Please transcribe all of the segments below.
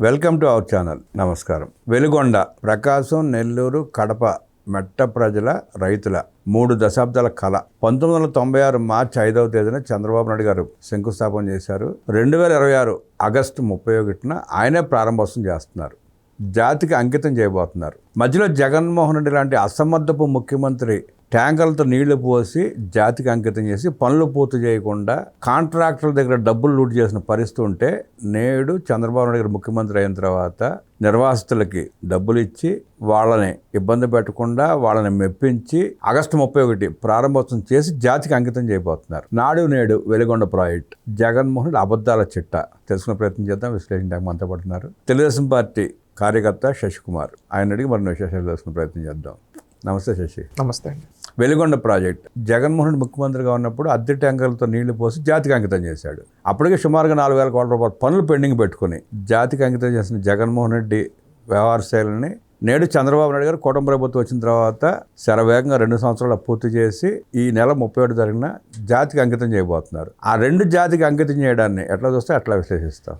Welcome to our channel. నమస్కారం. వెలుగొండ, ప్రకాశం, నెల్లూరు, కడప మెట్ట ప్రజల, రైతుల 3 దశాబ్దాల కళ. 1996 మార్చి 5వ తేదీన చంద్రబాబు నాయుడు గారు శంకుస్థాపన చేశారు. 2026 ఆగస్టు 31న ఆయనే ప్రారంభోత్సవం చేస్తున్నారు. జాతికి అంకితం చేయబోతున్నారు. మధ్యలో జగన్మోహన్ రెడ్డి లాంటి అసమర్థపు ముఖ్యమంత్రి ట్యాంకర్లతో నీళ్లు పోసి జాతికి అంకితం చేసి పనులు పూర్తి చేయకుండా కాంట్రాక్టర్ల దగ్గర డబ్బులు లూట్ చేసిన పరిస్థితి ఉంటే, నేడు చంద్రబాబు నాయుడు గారు ముఖ్యమంత్రి అయిన తర్వాత నిర్వాసితులకి డబ్బులు ఇచ్చి వాళ్ళని ఇబ్బంది పెట్టకుండా వాళ్ళని మెప్పించి ఆగస్టు 31 ప్రారంభోత్సవం చేసి జాతికి అంకితం చేయబోతున్నారు. నాడు నేడు వెలుగొండ ప్రాజెక్ట్, జగన్మోహన్ రెడ్డి అబద్ధాల చిట్టా తెలుసుకునే ప్రయత్నం చేద్దాం. విశ్లేషించడానికి మనతో పడుతున్నారు తెలుగుదేశం పార్టీ కార్యకర్త శశికుమార్. ఆయన అడిగి మరిన్ని విశేషాలు తెలుసుకునే ప్రయత్నం చేద్దాం. నమస్తే శశి. నమస్తే అండి. వెలుగొండ ప్రాజెక్ట్, జగన్మోహన్ రెడ్డి ముఖ్యమంత్రిగా ఉన్నప్పుడు అద్దె ట్యాంకర్లతో నీళ్లు పోసి జాతికి అంకితం చేశాడు. అప్పటికే సుమారుగా 4,000 కోట్ల రూపాయల పనులు పెండింగ్ పెట్టుకుని జాతికి అంకితం చేసిన జగన్మోహన్ రెడ్డి వ్యవహార శైలిని నేడు చంద్రబాబు నాయుడు గారు కూటమి ప్రభుత్వం వచ్చిన తర్వాత శరవేగంగా 2 సంవత్సరాలు పూర్తి చేసి ఈ నెల 31 తారీఖున జాతికి అంకితం చేయబోతున్నారు. ఆ 2 జాతికి అంకితం చేయడాన్ని ఎట్లా చూస్తే అట్లా విశ్లేషిస్తాం.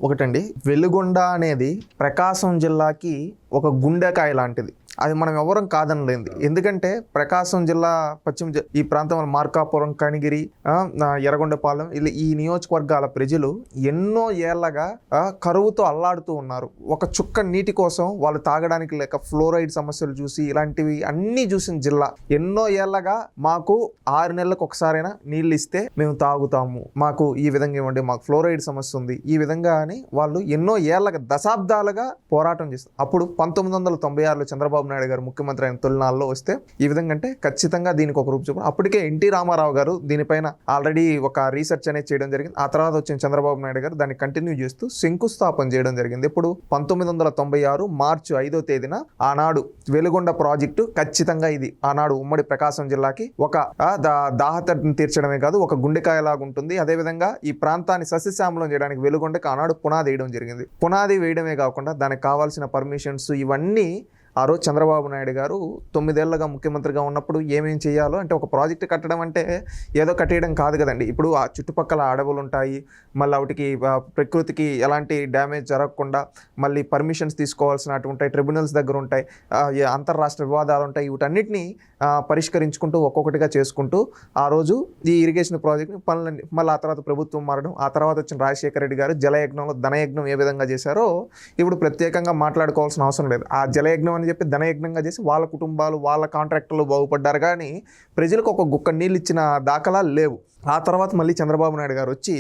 ఒకటండి, వెలుగొండ అనేది ప్రకాశం జిల్లాకి ఒక గుండెకాయ లాంటిది. అది మనం ఎవరం కాదనలేదు. ఎందుకంటే ప్రకాశం జిల్లా ఈ ప్రాంతంలో మార్కాపురం, కనిగిరి, ఎర్రగొండపాలెం ఈ నియోజకవర్గాల ప్రజలు ఎన్నో ఏళ్లగా కరువుతో అల్లాడుతూ ఉన్నారు. ఒక చుక్క నీటి కోసం వాళ్ళు తాగడానికి లేక ఫ్లోరైడ్ సమస్యలు చూసి ఇలాంటివి అన్నీ చూసిన జిల్లా. ఎన్నో ఏళ్లగా మాకు 6 నెలలకు ఒకసారైనా నీళ్ళు ఇస్తే మేము తాగుతాము, మాకు ఈ విధంగా ఇవ్వండి, మాకు ఫ్లోరైడ్ సమస్య ఉంది, ఈ విధంగా అని వాళ్ళు ఎన్నో ఏళ్లగా దశాబ్దాలుగా పోరాటం చేస్తారు. అప్పుడు 1996లో చంద్రబాబు నాయుడు గారు ముఖ్యమంత్రి అయిన తొలినాళ్ళలో వస్తే ఈ విధంగా అంటే ఖచ్చితంగా దీనికి ఒక రూపు చూపు. అప్పటికే ఎన్టీ రామారావు గారు దీనిపైన ఆల్రెడీ ఒక రీసెర్చ్ అనేది చేయడం జరిగింది. ఆ తర్వాత వచ్చిన చంద్రబాబు నాయుడు గారు దాన్ని కంటిన్యూ చేస్తూ శంకుస్థాపన చేయడం జరిగింది. ఇప్పుడు 1996 మార్చి 5వ తేదీన ఆనాడు వెలుగొండ ప్రాజెక్టు ఖచ్చితంగా ఇది ఆనాడు ఉమ్మడి ప్రకాశం జిల్లాకి ఒక దాహతని తీర్చడమే కాదు, ఒక గుండెకాయలాగా ఉంటుంది. అదేవిధంగా ఈ ప్రాంతాన్ని సస్యశ్యామలం చేయడానికి వెలుగొండకి ఆనాడు పునాది వేయడం జరిగింది. పునాది వేయడమే కాకుండా దానికి కావాల్సిన పర్మిషన్స్ ఇవన్నీ ఆ రోజు చంద్రబాబు నాయుడు గారు 9 ఏళ్లుగా ముఖ్యమంత్రిగా ఉన్నప్పుడు ఏమేం చేయాలో, అంటే ఒక ప్రాజెక్టు కట్టడం అంటే ఏదో కట్టేయడం కాదు కదండి. ఇప్పుడు ఆ చుట్టుపక్కల అడవులు ఉంటాయి, మళ్ళీ వాటికి ప్రకృతికి ఎలాంటి డ్యామేజ్ జరగకుండా మళ్ళీ పర్మిషన్స్ తీసుకోవాల్సినట్టు ఉంటాయి, ట్రిబ్యునల్స్ దగ్గర ఉంటాయి, అంతర్రాష్ట్ర వివాదాలు ఉంటాయి. వీటన్నిటిని పరిష్కరించుకుంటూ ఒక్కొక్కటిగా చేసుకుంటూ ఆ రోజు ఈ ఇరిగేషన్ ప్రాజెక్ట్ పనులన్నీ మళ్ళీ ఆ తర్వాత ప్రభుత్వం మారడం, ఆ తర్వాత వచ్చిన రాజశేఖర రెడ్డి గారు జలయజ్ఞంలో ధనయజ్ఞం ఏ విధంగా చేశారో ఇప్పుడు ప్రత్యేకంగా మాట్లాడుకోవాల్సిన అవసరం లేదు. ఆ జలయజ్ఞం అని చెప్పి ధనయజ్ఞంగా చేసి వాళ్ళ కుటుంబాలు వాళ్ళ కాంట్రాక్టర్లు బాగుపడ్డారు, కానీ ప్రజలకు ఒక గుక్క నీళ్ళు ఇచ్చిన దాఖలాలు లేవు. ఆ తర్వాత మళ్ళీ చంద్రబాబు నాయుడు గారు వచ్చి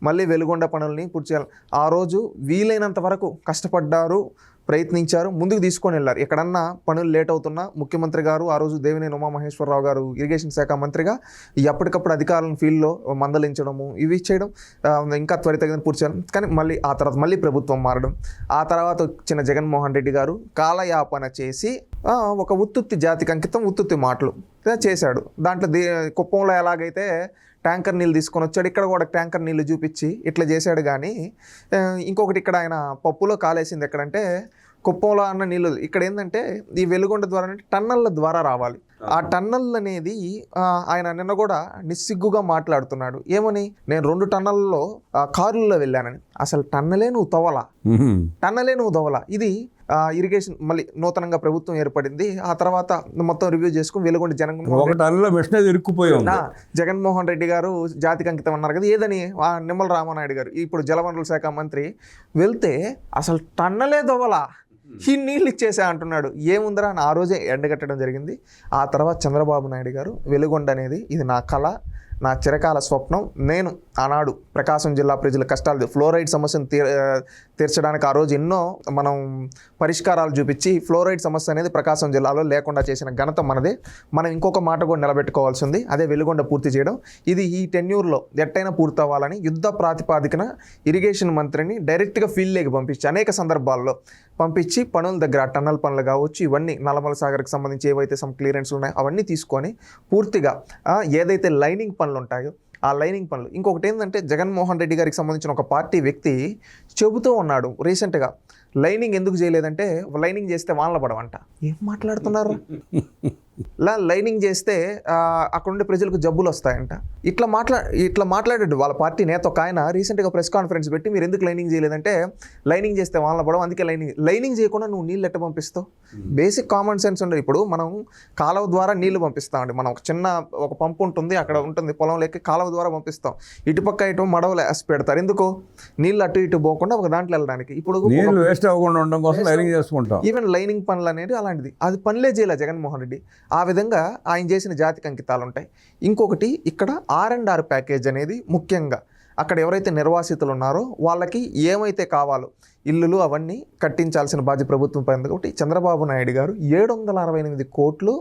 మళ్ళీ వెలుగొండ పనులని పూర్తి చేయాలి. ఆ రోజు వీలైనంత వరకు కష్టపడ్డారు, ప్రయత్నించారు, ముందుకు తీసుకొని వెళ్ళారు. ఎక్కడన్నా పనులు లేట్ అవుతున్నా ముఖ్యమంత్రి గారు ఆ రోజు దేవినేని ఉమామహేశ్వరరావు గారు ఇరిగేషన్ శాఖ మంత్రిగా ఎప్పటికప్పుడు అధికారులను ఫీల్డ్లో మందలించడము ఇవి చేయడం, ఇంకా త్వరితగిన పూర్తి చేయడం. కానీ మళ్ళీ ఆ తర్వాత మళ్ళీ ప్రభుత్వం మారడం, ఆ తర్వాత వచ్చిన జగన్మోహన్ రెడ్డి గారు కాలయాపన చేసి ఒక ఉత్తుత్తి జాతికి అంకితం ఉత్తుత్తి మాటలు చేశాడు. దాంట్లో కుప్పంలో ఎలాగైతే ట్యాంకర్ నీళ్ళు తీసుకొని వచ్చాడు, ఇక్కడ కూడా ట్యాంకర్ నీళ్ళు చూపించి ఇట్లా చేశాడు. కానీ ఇంకొకటి ఇక్కడ ఆయన పప్పులో కాలేసింది ఎక్కడంటే కుప్పంలో అన్న నీళ్ళు. ఇక్కడ ఏంటంటే ఈ వెలుగొండ ద్వారా అంటే టన్నళ్ళ ద్వారా రావాలి. ఆ టన్నల్ అనేది ఆయన నిన్న కూడా నిస్సిగ్గుగా మాట్లాడుతున్నాడు. ఏమని, నేను 2 టన్నల్లో కారుల్లో వెళ్ళానని. అసలు టన్నలే నువ్వు తవ్వలా. ఇది ఇరిగేషన్ మళ్ళీ నూతనంగా ప్రభుత్వం ఏర్పడింది. ఆ తర్వాత మొత్తం రివ్యూ చేసుకుని వెలుగొండ జగన్మోహన్ రెడ్డి గారు జాతికి అంకితం అన్నారు కదా, ఏదని నిమ్మల రామానాయుడు గారు ఇప్పుడు జలవనరుల శాఖ మంత్రి వెళ్తే అసలు టన్నలే దవ్వలా, ఈ నీళ్ళు ఇచ్చేసా అంటున్నాడు. ఏముందరా అని ఆ రోజే ఎండగట్టడం జరిగింది. ఆ తర్వాత చంద్రబాబు నాయుడు గారు వెలుగొండ అనేది ఇది నా కళ, నా చిరకాల స్వప్నం, నేను ఆనాడు ప్రకాశం జిల్లా ప్రజల కష్టాలు ఫ్లోరైడ్ సమస్యను తీర్చడానికి ఆ రోజు ఎన్నో మనం పరిష్కారాలు చూపించి ఫ్లోరైడ్ సమస్య అనేది ప్రకాశం జిల్లాలో లేకుండా చేసిన ఘనత మనదే. మనం ఇంకొక మాట కూడా నిలబెట్టుకోవాల్సి ఉంది, అదే వెలుగొండ పూర్తి చేయడం. ఇది ఈ టెన్యూర్లో ఎట్టయినా పూర్తి అవ్వాలని యుద్ధ ప్రాతిపాదికన ఇరిగేషన్ మంత్రిని డైరెక్ట్గా ఫీల్డ్లోకి పంపించి అనేక సందర్భాల్లో పంపించి పనుల దగ్గర టన్నల్ పనులు కావచ్చు, ఇవన్నీ నల్లమల సాగర్కి సంబంధించి ఏవైతే సమ్ క్లియరెన్స్లు ఉన్నాయో అవన్నీ తీసుకొని పూర్తిగా ఏదైతే లైనింగ్ పనులు ఉంటాయో ఆ లైనింగ్ పనులు. ఇంకొకటి ఏంటంటే జగన్మోహన్ రెడ్డి గారికి సంబంధించిన ఒక పార్టీ వ్యక్తి చెబుతూ ఉన్నాడు రీసెంట్గా, లైనింగ్ ఎందుకు చేయలేదంటే లైనింగ్ చేస్తే వానలు పడవంట. ఏం మాట్లాడుతున్నారు? లైనింగ్ చేస్తే అక్కడ ఉండే ప్రజలకు జబ్బులు వస్తాయంట. ఇట్లా మాట్లాడాడు వాళ్ళ పార్టీ నేత ఒక ఆయన రీసెంట్గా ప్రెస్ కాన్ఫరెన్స్ పెట్టి, మీరు ఎందుకు లైనింగ్ చేయలేదంటే, లైనింగ్ చేస్తే వాళ్ళ పడవ, అందుకే లైనింగ్ చేయకుండా నువ్వు నీళ్ళు ఎట్ట పంపిస్తావు? బేసిక్ కామన్ సెన్స్ ఉండదు. ఇప్పుడు మనం కాలువ ద్వారా నీళ్లు పంపిస్తామండి. మనం ఒక పంపు ఉంటుంది, అక్కడ ఉంటుంది పొలంలోకి, కాలువ ద్వారా పంపిస్తాం. ఇటుపక్క ఇటు మడవలు వేసి పెడతారు. ఎందుకు? నీళ్ళు అటు ఇటు పోకుండా ఒక దాంట్లో వెళ్ళడానికి. ఇప్పుడు నీళ్ళు వేస్ట్ అవ్వకుండా ఉండడం కోసం లైనింగ్ చేసుకుంటాం. ఈవెన్ లైనింగ్ పనులు అనేది అలాంటిది. అది పనులే చేయలే జగన్మోహన్ రెడ్డి. ఆ విధంగా ఆయన చేసిన జాతికి అంకితాలు ఉంటాయి. ఇంకొకటి ఇక్కడ R&R ప్యాకేజ్ అనేది ముఖ్యంగా అక్కడ ఎవరైతే నిర్వాసితులు ఉన్నారో వాళ్ళకి ఏమైతే కావాలో ఇల్లులు అవన్నీ కట్టించాల్సిన బాధ్యత ప్రభుత్వం పైన. కాబట్టి చంద్రబాబు నాయుడు గారు 768 కోట్లు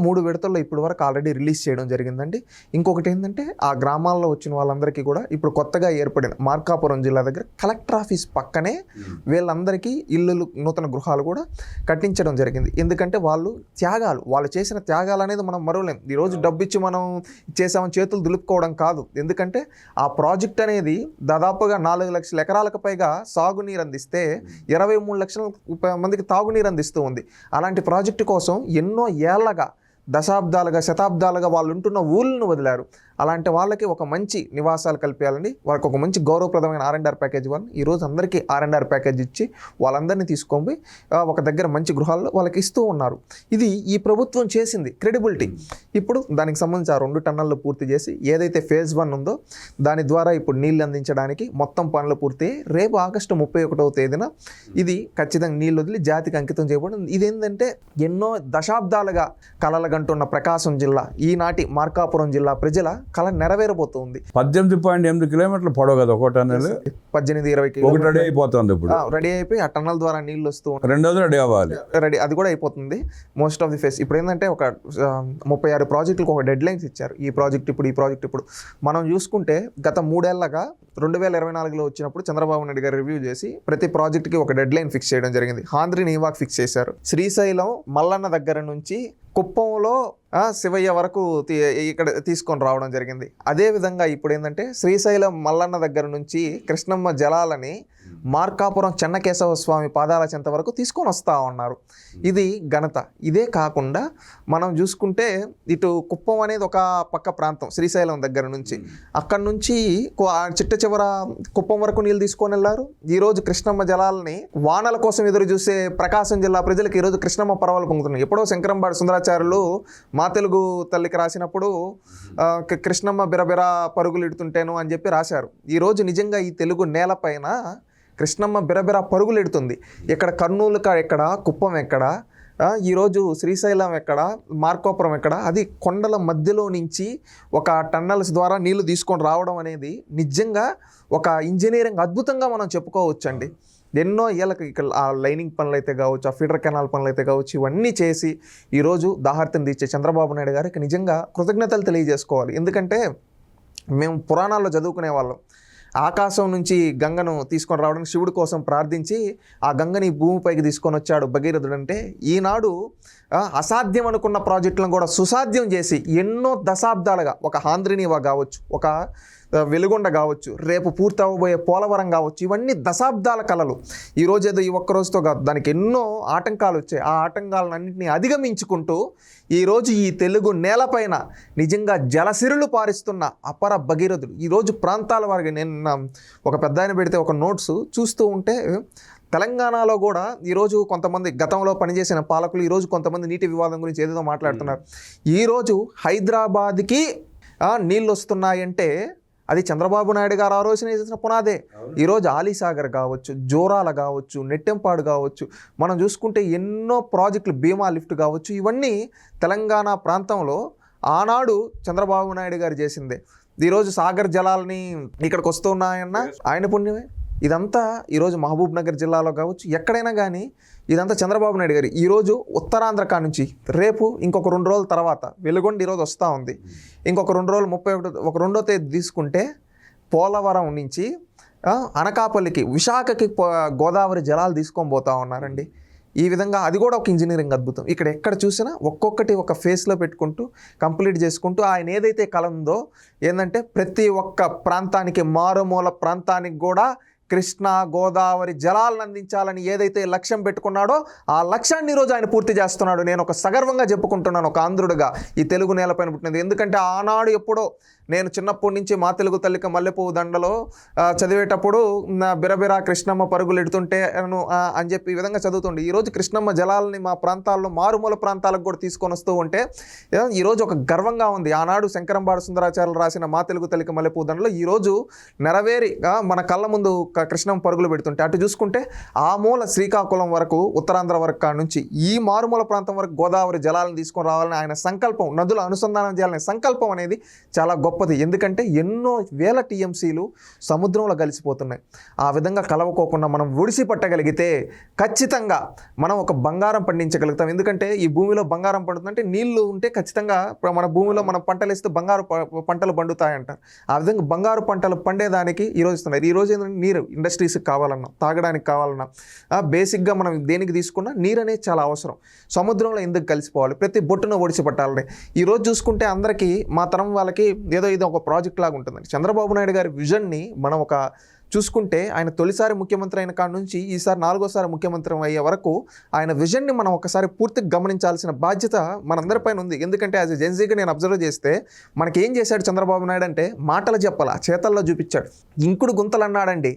3 విడతల్లో ఇప్పటి వరకు ఆల్రెడీ రిలీజ్ చేయడం జరిగిందండి. ఇంకొకటి ఏంటంటే ఆ గ్రామాల్లో వచ్చిన వాళ్ళందరికీ కూడా ఇప్పుడు కొత్తగా ఏర్పడిన మార్కాపురం జిల్లా దగ్గర కలెక్టర్ ఆఫీస్ పక్కనే వీళ్ళందరికీ ఇల్లులు, నూతన గృహాలు కూడా కట్టించడం జరిగింది. ఎందుకంటే వాళ్ళు చేసిన త్యాగాలు అనేది మనం మరవలేం. ఈరోజు డబ్బు ఇచ్చి మనం చేసామని చేతులు దులుపుకోవడం కాదు. ఎందుకంటే ఆ ప్రాజెక్ట్ అనేది దాదాపుగా 4 లక్షల ఎకరాలకు పైగా సాగునీరు అందిస్తే 23 లక్షల మందికి తాగునీరు అందిస్తూ ఉంది. అలాంటి ప్రాజెక్టు కోసం ఎన్నో ఏళ్ళగా, దశాబ్దాలుగా, శతాబ్దాలుగా వాళ్ళు ఉంటున్న ఊళ్ళను వదిలారు. అలాంటి వాళ్ళకి ఒక మంచి నివాసాలు కల్పించాలండి. వాళ్ళకి ఒక మంచి గౌరవప్రదమైన R&R ప్యాకేజ్ ఇవ్వాలి. ఈరోజు అందరికీ R&R ప్యాకేజ్ ఇచ్చి వాళ్ళందరినీ తీసుకొని ఒక దగ్గర మంచి గృహాల్లో వాళ్ళకి ఇస్తూ ఉన్నారు. ఇది ఈ ప్రభుత్వం చేసింది క్రెడిబిలిటీ. ఇప్పుడు దానికి సంబంధించి 2 టన్నళ్ళు పూర్తి చేసి ఏదైతే ఫేజ్ 1 ఉందో దాని ద్వారా ఇప్పుడు నీళ్ళు అందించడానికి మొత్తం పనులు పూర్తి. రేపు ఆగస్టు 31వ తేదీన ఇది ఖచ్చితంగా నీళ్ళు వదిలి జాతికి అంకితం చేయబడింది. ఇదేంటంటే ఎన్నో దశాబ్దాలుగా కలలుగంటున్న ప్రకాశం జిల్లా, ఈనాటి మార్కాపురం జిల్లా ప్రజల కళ నెరవేరబోతుంది. 18.8 కిలోమీటర్లు పొడవు కదా ఒక టన్నెల్. 18-20 ఒకటి రెడీ అయిపోతుంది. ఇప్పుడు రెడీ అయిపోయి ఆ టన్నల్ ద్వారా నీళ్ళు వస్తూ రెండోది రెడీ అవ్వాలి. అది కూడా అయిపోతుంది మోస్ట్ ఆఫ్ ది ఫేస్. ఇప్పుడు ఏంటంటే ఒక 36 ప్రాజెక్టులకు ఒక డెడ్ లైన్స్ ఇచ్చారు. ఈ ప్రాజెక్ట్ ఇప్పుడు మనం చూసుకుంటే గత 3 ఏళ్లగా 2024లో వచ్చినప్పుడు చంద్రబాబు నాయుడు గారు రివ్యూ చేసి ప్రతి ప్రాజెక్ట్కి ఒక డెడ్ లైన్ ఫిక్స్ చేయడం జరిగింది. ఆంధ్రీని ఈవాక్ ఫిక్స్ చేశారు. శ్రీశైలం మల్లన్న దగ్గర నుంచి కుప్పంలో శివయ్య వరకు ఇక్కడ తీసుకొని రావడం జరిగింది. అదేవిధంగా ఇప్పుడు ఏంటంటే శ్రీశైలం మల్లన్న దగ్గర నుంచి కృష్ణమ్మ జలాలని మార్కాపురం చెన్నకేశవ స్వామి పాదాల చెంత వరకు తీసుకొని వస్తూ ఉన్నారు. ఇది ఘనత. ఇదే కాకుండా మనం చూసుకుంటే ఇటు కుప్పం అనేది ఒక పక్క ప్రాంతం శ్రీశైలం దగ్గర నుంచి, అక్కడ నుంచి చిట్ట చివర కుప్పం వరకు నీళ్ళు తీసుకొని వెళ్ళారు. ఈరోజు కృష్ణమ్మ జలాలని వానల కోసం ఎదురు చూసే ప్రకాశం జిల్లా ప్రజలకు ఈరోజు కృష్ణమ్మ పర్వాలు పొంగుతున్నాయి. ఎప్పుడో శంకరంబాడి సుందరాచార్యులు మా తెలుగు తల్లికి రాసినప్పుడు కృష్ణమ్మ బిరబిర పరుగులు ఇడుతుంటేను అని చెప్పి రాశారు. ఈరోజు నిజంగా ఈ తెలుగు నేలపైన కృష్ణమ్మ బిరబిర పరుగులు ఎడుతుంది. ఇక్కడ కర్నూలు ఎక్కడ, కుప్పం ఎక్కడ, ఈరోజు శ్రీశైలం ఎక్కడ, మార్కాపురం ఎక్కడ, అది కొండల మధ్యలో నుంచి ఒక టన్నల్స్ ద్వారా నీళ్లు తీసుకొని రావడం అనేది నిజంగా ఒక ఇంజనీరింగ్ అద్భుతంగా మనం చెప్పుకోవచ్చండి. ఎన్నో ఏళ్ళకి ఇక్కడ ఆ లైనింగ్ పనులు అయితే కావచ్చు, ఆ ఫీడర్ కెనాల్ పనులు అయితే కావచ్చు, ఇవన్నీ చేసి ఈరోజు దాహార్తిని తీర్చే చంద్రబాబు నాయుడు గారికి నిజంగా కృతజ్ఞతలు తెలియజేసుకోవాలి. ఎందుకంటే మేము పురాణాల్లో చదువుకునే వాళ్ళం. ఆకాశం నుంచి గంగను తీసుకొని రావడానికి శివుడి కోసం ప్రార్థించి ఆ గంగని భూమిపైకి తీసుకొని వచ్చాడు భగీరథుడు. అంటే ఈనాడు అసాధ్యం అనుకున్న ప్రాజెక్టులను కూడా సుసాధ్యం చేసి ఎన్నో దశాబ్దాలుగా ఒక ఆంధ్రీనివా కావచ్చు, ఒక వెలుగొండ కావచ్చు, రేపు పూర్తి అవ్వబోయే పోలవరం కావచ్చు, ఇవన్నీ దశాబ్దాల కళలు. ఈరోజు ఏదో ఈ ఒక్క రోజుతో కాదు, దానికి ఎన్నో ఆటంకాలు వచ్చాయి. ఆ ఆటంకాలన్నింటినీ అధిగమించుకుంటూ ఈరోజు ఈ తెలుగు నేలపైన నిజంగా జలసిరులు పారిస్తున్న అపర భగీరథుడు. ఈరోజు ప్రాంతాల వారికి నేను ఒక పెద్ద ఆయన పెడితే ఒక నోట్స్ చూస్తూ ఉంటే తెలంగాణలో కూడా ఈరోజు కొంతమంది గతంలో పనిచేసిన పాలకులు ఈరోజు కొంతమంది నీటి వివాదం గురించి ఏదేదో మాట్లాడుతున్నారు. ఈరోజు హైదరాబాద్కి నీళ్ళు వస్తున్నాయంటే అది చంద్రబాబు నాయుడు గారు ఆ రోజున చేసిన పునాదే. ఈరోజు ఆలీసాగర్ కావచ్చు, జోరాల కావచ్చు, నెట్టెంపాడు కావచ్చు, మనం చూసుకుంటే ఎన్నో ప్రాజెక్టులు, భీమా లిఫ్ట్ కావచ్చు, ఇవన్నీ తెలంగాణ ప్రాంతంలో ఆనాడు చంద్రబాబు నాయుడు గారు చేసిందే. ఈరోజు సాగర్ జలాలని ఇక్కడికి వస్తున్నాయన్న ఆయన పుణ్యమే. ఇదంతా ఈరోజు మహబూబ్ నగర్ జిల్లాలో కావచ్చు, ఎక్కడైనా కానీ ఇదంతా చంద్రబాబు నాయుడు గారు. ఈరోజు ఉత్తరాంధ్ర కా నుంచి రేపు ఇంకొక 2 రోజుల తర్వాత వెలుగొండ ఈరోజు వస్తూ ఉంది. ఇంకొక 2 రోజులు 31వ తేదీ తీసుకుంటే పోలవరం నుంచి అనకాపల్లికి, విశాఖకి గోదావరి జలాలు తీసుకొని పోతూ ఉన్నారండి. ఈ విధంగా అది కూడా ఒక ఇంజనీరింగ్ అద్భుతం. ఇక్కడ ఎక్కడ చూసినా ఒక్కొక్కటి ఒక ఫేస్లో పెట్టుకుంటూ కంప్లీట్ చేసుకుంటూ ఆయన ఏదైతే కళ ఉందో ఏంటంటే ప్రతి ఒక్క ప్రాంతానికి, మారుమూల ప్రాంతానికి కూడా కృష్ణా గోదావరి జలాలను అందించాలని ఏదైతే లక్ష్యం పెట్టుకున్నాడో ఆ లక్ష్యాన్ని ఈరోజు ఆయన పూర్తి చేస్తున్నాడు. నేను ఒక సగర్వంగా చెప్పుకుంటున్నాను, ఒక ఆంధ్రుడిగా ఈ తెలుగు నేలపైన పుట్టినది. ఎందుకంటే ఆనాడు ఎప్పుడో నేను చిన్నప్పటి నుంచి మా తెలుగు తల్లిక మల్లెపువ్వు దండలో చదివేటప్పుడు నా బిరబిరా కృష్ణమ్మ పరుగులు ఎడుతుంటే అని చెప్పి ఈ విధంగా చదువుతుండే. ఈరోజు కృష్ణమ్మ జలాలని మా ప్రాంతాల్లో మారుమూల ప్రాంతాలకు కూడా తీసుకొని వస్తూ ఉంటే ఈరోజు ఒక గర్వంగా ఉంది. ఆనాడు శంకరంబాడు సుందరాచార్యులు రాసిన మా తెలుగు తల్లిక మల్లెపువ్వు దండలో ఈరోజు నెరవేరి మన కళ్ళ ముందు కృష్ణమ్మ పరుగులు పెడుతుంటే, అటు చూసుకుంటే ఆ మూల శ్రీకాకుళం వరకు ఉత్తరాంధ్ర వరకు కాడ నుంచి ఈ మారుమూల ప్రాంతం వరకు గోదావరి జలాలను తీసుకొని రావాలని ఆయన సంకల్పం, నదుల అనుసంధానం చేయాలనే సంకల్పం అనేది చాలా గొప్పది. ఎందుకంటే ఎన్నో వేల టీఎంసీలు సముద్రంలో కలిసిపోతున్నాయి. ఆ విధంగా కలవకోకుండా మనం ఒడిసి పట్టగలిగితే ఖచ్చితంగా మనం ఒక బంగారం పండించగలుగుతాం. ఎందుకంటే ఈ భూమిలో బంగారం పండుతుందంటే నీళ్లు ఉంటే ఖచ్చితంగా మన భూమిలో మనం పంటలు వేస్తే బంగారు పంటలు పండుతాయంటారు. ఆ విధంగా బంగారు పంటలు పండేదానికి ఈరోజు ఇస్తున్నారు. ఈరోజు ఏంటంటే నీరు ఇండస్ట్రీస్కి కావాలన్నా, తాగడానికి కావాలన్నా, బేసిక్గా మనం దేనికి తీసుకున్నా నీరు అనేది చాలా అవసరం. సముద్రంలో ఎందుకు కలిసిపోవాలి, ప్రతి బొట్టును ఒడిసి పట్టాలని. ఈరోజు చూసుకుంటే అందరికీ మా తరం వాళ్ళకి ఏదో ఇది ఒక ప్రాజెక్ట్ లాగా ఉంటుందండి. చంద్రబాబు నాయుడు గారి విజన్ని మనం ఒక చూసుకుంటే ఆయన తొలిసారి ముఖ్యమంత్రి అయిన కాడ నుంచి ఈసారి 4వ సారి ముఖ్యమంత్రి అయ్యే వరకు ఆయన విజన్ని మనం ఒకసారి పూర్తిగా గమనించాల్సిన బాధ్యత మనందరిపైన ఉంది. ఎందుకంటే యాజ్ ఎ జెన్సీగా నేను అబ్జర్వ్ చేస్తే మనకి ఏం చేశాడు చంద్రబాబు నాయుడు అంటే మాటలు చెప్పాల, చేతల్లో చూపించాడు. ఇంకుడు గుంతలు అన్నాడండి,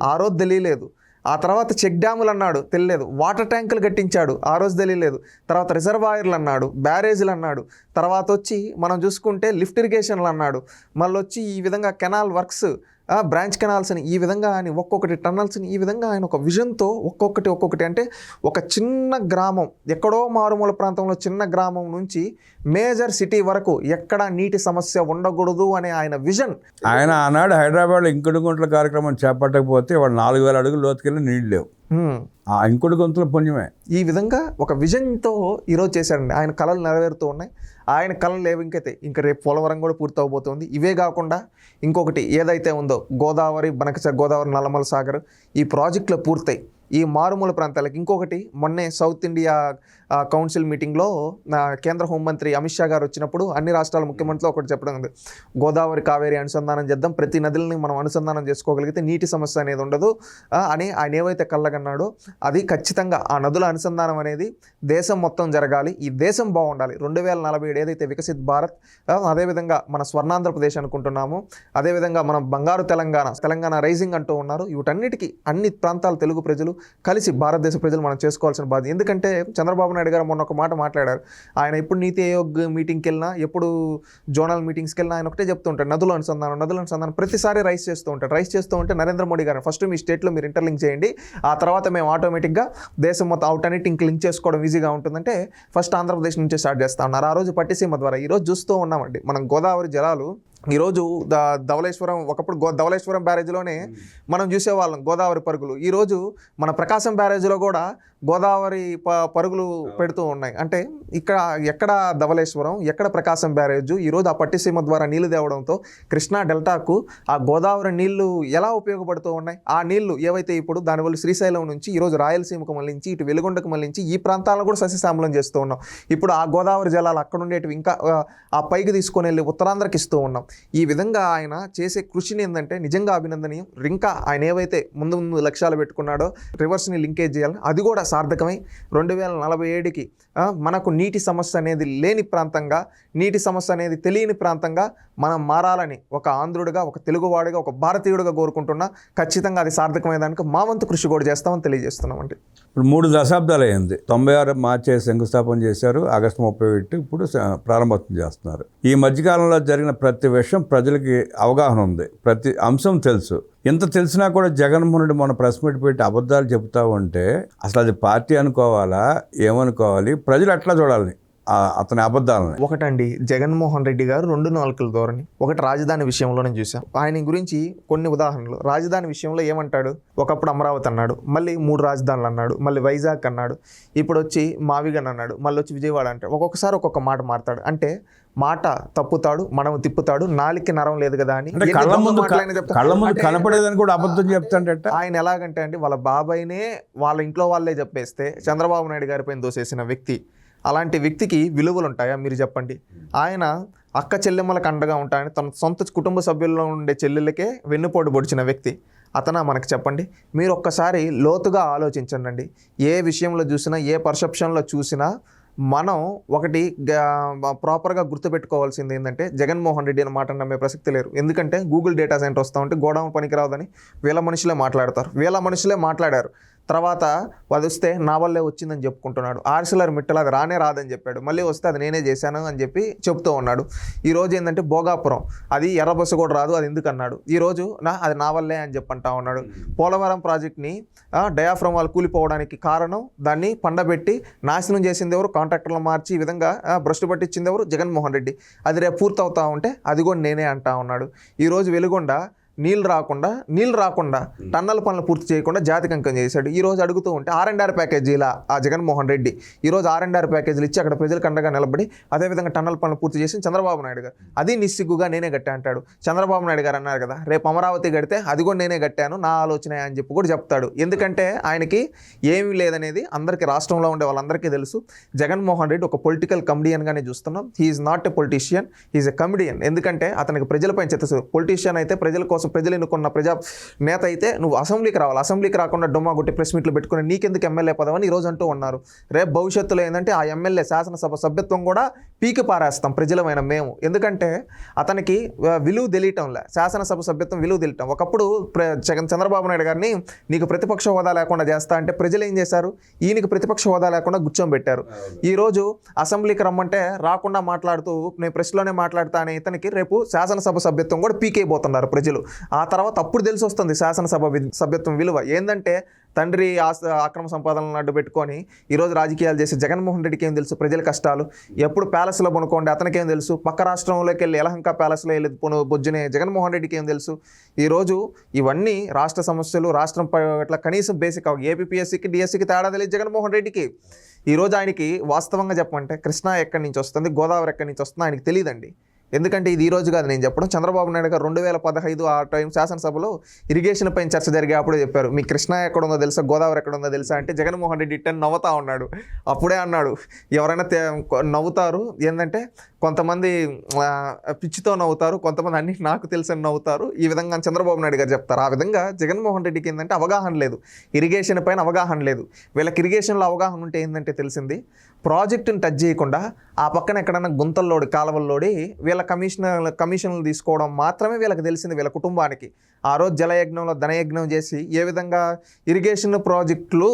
ఆ రోజు తెలియలేదు. ఆ తర్వాత చెక్ డ్యాములు అన్నాడు, తెలియలేదు. వాటర్ ట్యాంకులు కట్టించాడు, ఆ రోజు తెలియలేదు. తర్వాత రిజర్వాయర్లు అన్నాడు, బ్యారేజీలు అన్నాడు. తర్వాత వచ్చి మనం చూసుకుంటే లిఫ్ట్ ఇరిగేషన్లు అన్నాడు. మళ్ళీ వచ్చి ఈ విధంగా కెనాల్ వర్క్స్, బ్రాంచ్ కెనాల్స్ని, ఈ విధంగా ఆయన ఒక్కొక్కటి టన్నల్స్ని, ఈ విధంగా ఆయన ఒక విజన్తో ఒక్కొక్కటి అంటే ఒక చిన్న గ్రామం, ఎక్కడో మారుమూల ప్రాంతంలో చిన్న గ్రామం నుంచి మేజర్ సిటీ వరకు ఎక్కడ నీటి సమస్య ఉండకూడదు అనే ఆయన విజన్. ఆయన ఆనాడు హైదరాబాద్లో ఇంకుడు గుంటల కార్యక్రమం చేపట్టకపోతే వాడు 4000 అడుగులు లోతుకెళ్ళి నీళ్ళు లేవు. ఆ ఇంకుడు గుంతల పుణ్యమే. ఈ విధంగా ఒక విజన్తో ఈరోజు చేశాడండి. ఆయన కళలు నెరవేరుతూ ఉన్నాయి. ఆయన కళలు లేవు ఇంక రేపు పోలవరం కూడా పూర్తి అవబోతుంది. ఇవే కాకుండా ఇంకొకటి ఏదైతే ఉందో గోదావరి, గోదావరి నల్లమల సాగర్ ఈ ప్రాజెక్టులు పూర్తయి ఈ మారుమూల ప్రాంతాలకు. ఇంకొకటి మొన్నే సౌత్ ఇండియా కౌన్సిల్ మీటింగ్లో కేంద్ర హోంమంత్రి అమిత్ షా గారు వచ్చినప్పుడు అన్ని రాష్ట్రాల ముఖ్యమంత్రులు ఒకటి చెప్పడం ఉంది, గోదావరి కావేరి అనుసంధానం చేద్దాం, ప్రతి నదులని మనం అనుసంధానం చేసుకోగలిగితే నీటి సమస్య అనేది ఉండదు అని ఆయన ఏవైతే కళ్ళగన్నాడో అది ఖచ్చితంగా ఆ నదుల అనుసంధానం అనేది దేశం మొత్తం జరగాలి. ఈ దేశం బాగుండాలి. 2047 ఏదైతే వికసిత్ భారత్, అదేవిధంగా మన స్వర్ణాంధ్రప్రదేశ్ అనుకుంటున్నాము, అదేవిధంగా మనం బంగారు తెలంగాణ రైజింగ్ అంటూ ఉన్నారు. వీటన్నిటికీ అన్ని ప్రాంతాల తెలుగు ప్రజలు కలిసి భారతదేశ ప్రజలు మనం చేసుకోవాల్సిన బాధ్యత. ఎందుకంటే చంద్రబాబు నాయుడు గారు మొన్న ఒక మాట మాట్లాడారు. ఆయన ఎప్పుడు నీతి ఆయోగ్ మీటింగ్కి వెళ్ళినా, ఎప్పుడు జోనల్ మీటింగ్స్కి వెళ్ళినా ఆయన ఒకటే చెప్తూ ఉంటాడు, నదుల అనుసంధానం ప్రతిసారి రైస్ చేస్తూ ఉంటే నరేంద్ర మోడీ గారు ఫస్ట్ మీ స్టేట్లో మీరు ఇంటర్లింక్ చేయండి, ఆ తర్వాత మేము ఆటోమేటిక్గా దేశం మొత్తం అవుటన్నిటి ఇంక లింక్ చేసుకోవడం ఈజీగా ఉంటుందంటే ఫస్ట్ ఆంధ్రప్రదేశ్ నుంచే స్టార్ట్ చేస్తా ఉన్నారు. ఆ రోజు పట్టిసీమ ద్వారా ఈరోజు చూస్తూ ఉన్నామండి మనం గోదావరి జలాలు. ఈరోజు ధవళేశ్వరం, ఒకప్పుడు ధవళేశ్వరం బ్యారేజ్లోనే మనం చూసేవాళ్ళం గోదావరి పరుగులు. ఈరోజు మన ప్రకాశం బ్యారేజ్లో కూడా గోదావరి పరుగులు పెడుతూ ఉన్నాయి. అంటే ఇక్కడ ఎక్కడ ధవళేశ్వరం, ఎక్కడ ప్రకాశం బ్యారేజ్, ఈరోజు ఆ పట్టిసీమ ద్వారా నీళ్లు తేవడంతో కృష్ణా డెల్టాకు ఆ గోదావరి నీళ్లు ఎలా ఉపయోగపడుతూ ఉన్నాయి. ఆ నీళ్లు ఏవైతే ఇప్పుడు దానివల్ల శ్రీశైలం నుంచి ఈరోజు రాయలసీమకు మళ్ళించి ఇటు వెలుగొండకు మళ్ళించి ఈ ప్రాంతాలను కూడా సస్యశ్యామలం చేస్తూ ఉన్నాం. ఇప్పుడు ఆ గోదావరి జలాలు అక్కడ ఉండేటివి ఇంకా ఆ పైకి తీసుకొని వెళ్ళి ఉత్తరాంధ్రకి ఇస్తూ ఉన్నాం. ఈ విధంగా ఆయన చేసే కృషిని ఏంటంటే నిజంగా అభినందనీయం. ఇంకా ఆయన ఏవైతే ముందు లక్ష్యాలు పెట్టుకున్నాడో రివర్స్ని లింకేజ్ చేయాలి, అది కూడా సార్థకమై 2047కి మనకు నీటి సమస్య అనేది లేని ప్రాంతంగా, నీటి సమస్య అనేది తెలియని ప్రాంతంగా మనం మారాలని ఒక ఆంధ్రుడిగా, ఒక తెలుగువాడిగా, ఒక భారతీయుడిగా కోరుకుంటున్నా. ఖచ్చితంగా అది సార్థకమయ్యేదానికి మా వంతు కృషి కూడా చేస్తామని తెలియజేస్తున్నామండి. ఇప్పుడు 3 దశాబ్దాలు అయింది. 96 మార్చి శంకుస్థాపన చేశారు, ఆగస్టు 31 ఇప్పుడు ప్రారంభోత్సవం చేస్తున్నారు. ఈ మధ్యకాలంలో జరిగిన ప్రతి విషయం ప్రజలకి అవగాహన ఉంది, ప్రతి అంశం తెలుసు. ఇంత తెలిసినా కూడా జగన్మోహన్ రెడ్డి మన ప్రెస్ మీట్ పెట్టి అబద్ధాలు చెబుతా ఉంటే అసలు అది పార్టీ అనుకోవాలా, ఏమనుకోవాలి, ప్రజలు ఎట్లా చూడాలి అతని అబద్ధాలని? ఒకటండి, జగన్మోహన్ రెడ్డి గారు 2 నాలుకల ధోరణి. ఒకటి రాజధాని విషయంలోనే చూసాం. ఆయన గురించి కొన్ని ఉదాహరణలు. రాజధాని విషయంలో ఏమంటాడు, ఒకప్పుడు అమరావతి అన్నాడు, మళ్ళీ 3 రాజధానులు అన్నాడు, మళ్ళీ వైజాగ్ అన్నాడు, ఇప్పుడు వచ్చి మావిగన్ అన్నాడు, మళ్ళీ వచ్చి విజయవాడ అంటాడు. ఒక్కొక్కసారి ఒక్కొక్క మాట మారుతాడు. అంటే మాట తప్పుతాడు, మనం తిప్పుతాడు, నాలికి నరం లేదు కదా అని కళ్ళ ముందు కనపడేదని కూడా అబద్ధం చెప్తాడంట. ఆయన ఎలాగంటే అండి, వాళ్ళ బాబాయినే వాళ్ళ ఇంట్లో వాళ్ళే చెప్పేస్తే చంద్రబాబు నాయుడు గారి పైన దోసేసిన వ్యక్తి. అలాంటి వ్యక్తికి విలువలు ఉంటాయా మీరు చెప్పండి? ఆయన అక్క చెల్లెమ్మలకు అండగా ఉంటాయని తన సొంత కుటుంబ సభ్యుల్లో ఉండే చెల్లెళ్ళకే వెన్నుపోటు పొడిచిన వ్యక్తి. అతనా మనకు చెప్పండి? మీరు ఒక్కసారి లోతుగా ఆలోచించండి. ఏ విషయంలో చూసినా, ఏ పర్సెప్షన్లో చూసినా మనం ఒకటి ప్రాపర్గా గుర్తుపెట్టుకోవాల్సింది ఏంటంటే, జగన్మోహన్ రెడ్డి అనే మాట నమ్మే ప్రసక్తి లేరు. ఎందుకంటే గూగుల్ డేటా సెంటర్ వస్తూ ఉంటే గోడౌన్ పనికిరావదని వీళ్ళ మనుషులే మాట్లాడతారు. వీళ్ళ మనుషులే మాట్లాడారు. తర్వాత అది వస్తే నా వల్లే వచ్చిందని చెప్పుకుంటున్నాడు. ఆర్సిలర్ మిట్టలు అది రానే రాదని చెప్పాడు. మళ్ళీ వస్తే అది నేనే చేశాను అని చెప్పి చెప్తూ ఉన్నాడు. ఈరోజు ఏంటంటే భోగాపురం అది ఎర్ర బస్సు కూడా రాదు, అది ఎందుకు అన్నాడు. ఈరోజు అది నా వల్లే అని చెప్పి అంటా ఉన్నాడు. పోలవరం ప్రాజెక్ట్ని డయాఫ్రమ్ వాళ్ళు కూలిపోవడానికి కారణం, దాన్ని పండబెట్టి నాశనం చేసింది ఎవరు? కాంట్రాక్టర్లు మార్చి ఈ విధంగా భ్రష్టు పట్టించింది ఎవరు? జగన్మోహన్ రెడ్డి. అది రేపు పూర్తవుతా ఉంటే అది కూడా నేనే అంటా ఉన్నాడు. ఈరోజు వెలుగొండ నీళ్ళు రాకుండా టన్నల్ పనులు పూర్తి చేయకుండా జాతికంకం చేశాడు. ఈరోజు అడుగుతూ ఉంటే R&R ప్యాకేజీలా ఆ జగన్మోహన్ రెడ్డి ఈరోజు R&R ప్యాకేజీలు ఇచ్చి అక్కడ ప్రజలకు అండగా నిలబడి అదేవిధంగా టన్నల్ పనులు పూర్తి చేసి చంద్రబాబు నాయుడు గారు అది నిస్సిగ్గుగా నేనే కట్టా అంటాడు. చంద్రబాబు నాయుడు గారు అన్నారు కదా, రేపు అమరావతి కడితే అది కూడా నేనే కట్టాను, నా ఆలోచన అని చెప్పి కూడా చెప్తాడు. ఎందుకంటే ఆయనకి ఏమీ లేదనేది అందరికీ, రాష్ట్రంలో ఉండే వాళ్ళందరికీ తెలుసు. జగన్మోహన్ రెడ్డి ఒక పొలిటికల్ కమిడియన్గానే చూస్తున్నాం. He's not a politician, he's a comedian. ఎందుకంటే అతనికి ప్రజలపై చిత్తశుద్ధి. పొలిటీషియన్ అయితే ప్రజల కోసం, ప్రజలు ఎన్నుకున్న ప్రజా నేత అయితే నువ్వు అసెంబ్లీకి రావాలి. అసెంబ్లీకి రాకుండా డొమ్మా కొట్టి ప్రెస్ మీట్లు పెట్టుకుని నీకెందుకు ఎమ్మెల్యే పదవని ఈరోజు అంటూ ఉన్నారు. రేపు భవిష్యత్తులో ఏంటంటే ఆ ఎమ్మెల్యే శాసనసభ సభ్యత్వం కూడా పీకి పారేస్తాం ప్రజలమైన మేము. ఎందుకంటే అతనికి విలువ తెలియటంలే, శాసనసభ సభ్యత్వం విలువ తెలియటం. ఒకప్పుడు చంద్రబాబు నాయుడు గారిని నీకు ప్రతిపక్ష హోదా లేకుండా చేస్తా అంటే ప్రజలు ఏం చేశారు? ఈయనకి ప్రతిపక్ష హోదా లేకుండా గుచ్చోబెట్టారు. ఈరోజు అసెంబ్లీకి రమ్మంటే రాకుండా మాట్లాడుతూ నేను ప్రెస్లోనే మాట్లాడతా అనే ఇతనికి రేపు శాసనసభ సభ్యత్వం కూడా పీకేయబోతున్నారు ప్రజలు. ఆ తర్వాత అప్పుడు తెలిసి వస్తుంది శాసనసభ సభ్యత్వం విలువ ఏంటంటే, తండ్రి అక్రమ సంపాదనలను అడ్డు పెట్టుకొని ఈరోజు రాజకీయాలు చేసే జగన్మోహన్ రెడ్డికి ఏం తెలుసు ప్రజల కష్టాలు? ఎప్పుడు ప్యాలెస్లో కొనుక్కోండి అతనికేం తెలుసు? పక్క రాష్ట్రంలోకి వెళ్ళి యలహంక ప్యాలెస్లో వెళ్ళి బొజ్జునే జగన్మోహన్ రెడ్డికి ఏం తెలుసు? ఈరోజు ఇవన్నీ రాష్ట్ర సమస్యలు, రాష్ట్రం పట్ల కనీసం బేసిక్ ఏపీఎస్సీకి డిఎస్సికి తేడా తెలియదు జగన్మోహన్ రెడ్డికి. ఈరోజు ఆయనకి వాస్తవంగా చెప్పమంటే కృష్ణా ఎక్కడి నుంచి వస్తుంది, గోదావరి ఎక్కడి నుంచి వస్తుందో ఆయనకి తెలియదండి. ఎందుకంటే ఇది ఈ రోజు కాదు నేను చెప్పడం. చంద్రబాబు నాయుడు గారు 2015 ఆ టైం శాసనసభలో ఇరిగేషన్ పైన చర్చ జరిగే అప్పుడే చెప్పారు, మీ కృష్ణా ఎక్కడ ఉందో తెలుసా, గోదావరి ఎక్కడ ఉందో తెలుసా అంటే జగన్మోహన్ రెడ్డి ఇట్టని నవ్వుతా ఉన్నాడు. అప్పుడే అన్నాడు, ఎవరైనా నవ్వుతారు ఏంటంటే కొంతమంది పిచ్చితో నవ్వుతారు, కొంతమంది అన్ని నాకు తెలుసని నవ్వుతారు, ఈ విధంగా చంద్రబాబు నాయుడు గారు చెప్తారు. ఆ విధంగా జగన్మోహన్ రెడ్డికి ఏంటంటే అవగాహన లేదు, ఇరిగేషన్ పైన అవగాహన లేదు. వీళ్ళకి ఇరిగేషన్లో అవగాహన ఉంటే ఏంటంటే తెలిసింది, ప్రాజెక్టుని టచ్ చేయకుండా ఆ పక్కన ఎక్కడన్నా గుంతల్లోడి కాలువల్లోడి వీళ్ళ కమిషన్లు తీసుకోవడం మాత్రమే వీళ్ళకి తెలిసింది, వీళ్ళ కుటుంబానికి. ఆ రోజు జలయజ్ఞంలో ధనయజ్ఞం చేసి ఏ విధంగా ఇరిగేషన్ ప్రాజెక్టులు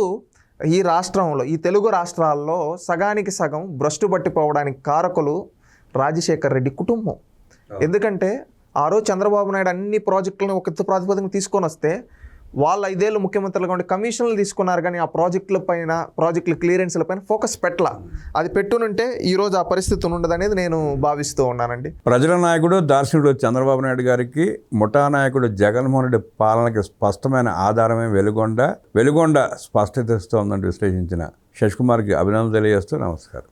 ఈ రాష్ట్రంలో, ఈ తెలుగు రాష్ట్రాల్లో సగానికి సగం భ్రష్టు పట్టిపోవడానికి కారకులు రాజశేఖర్ రెడ్డి కుటుంబం. ఎందుకంటే ఆ రోజు చంద్రబాబు నాయుడు అన్ని ప్రాజెక్టులను ఒక ప్రాతిపదికన తీసుకొని వస్తే వాళ్ళు 5 ఏళ్ళు ముఖ్యమంత్రులుగా ఉండి కమిషన్లు తీసుకున్నారు, కానీ ఆ ప్రాజెక్టుల క్లియరెన్స్ల పైన ఫోకస్ పెట్టలా. అది పెట్టునుంటే ఈరోజు ఆ పరిస్థితి ఉండదనేది నేను భావిస్తూ ఉన్నానండి. ప్రజల నాయకుడు దార్శనికుడు చంద్రబాబు నాయుడు గారికి ముఠా నాయకుడు జగన్మోహన్ రెడ్డి పాలనకి స్పష్టమైన ఆధారమే వెలుగొండ స్పష్టత ఇస్తోందని విశ్లేషించిన శశికుమార్కి అభినందనలు తెలియజేస్తూ నమస్కారం.